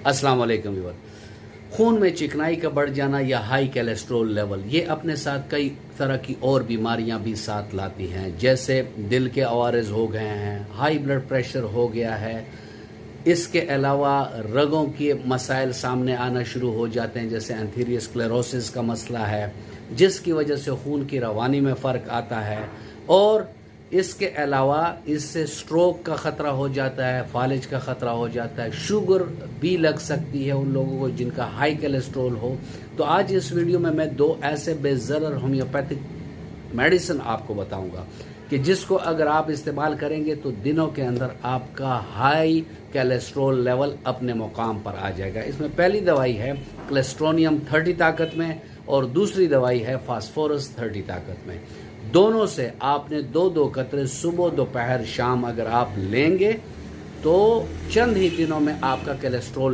अस्सलाम वालेकुम व्यूअर। खून में चिकनाई का बढ़ जाना या हाई कोलेस्ट्रॉल लेवल ये अपने साथ कई तरह की और बीमारियां भी साथ लाती हैं, जैसे दिल के अवारज हो गए हैं, हाई ब्लड प्रेशर हो गया है। इसके अलावा रगों के मसाइल सामने आना शुरू हो जाते हैं, जैसे एंथीरियोस्क्लेरोसिस का मसला है, जिसकी वजह से खून की रवानी में फ़र्क आता है। और इसके अलावा इससे स्ट्रोक का ख़तरा हो जाता है, फालिज का ख़तरा हो जाता है, शुगर भी लग सकती है उन लोगों को जिनका हाई कोलेस्ट्रॉल हो। तो आज इस वीडियो में मैं दो ऐसे बेज़रर होम्योपैथिक मेडिसिन आपको बताऊंगा कि जिसको अगर आप इस्तेमाल करेंगे तो दिनों के अंदर आपका हाई कोलेस्ट्रॉल लेवल अपने मुकाम पर आ जाएगा। इसमें पहली दवाई है क्लेस्ट्रोनियम 30 ताकत में और दूसरी दवाई है फास्फोरस 30 ताकत में। दोनों से आपने दो दो कतरे सुबह दोपहर शाम अगर आप लेंगे तो चंद ही दिनों में आपका कोलेस्ट्रॉल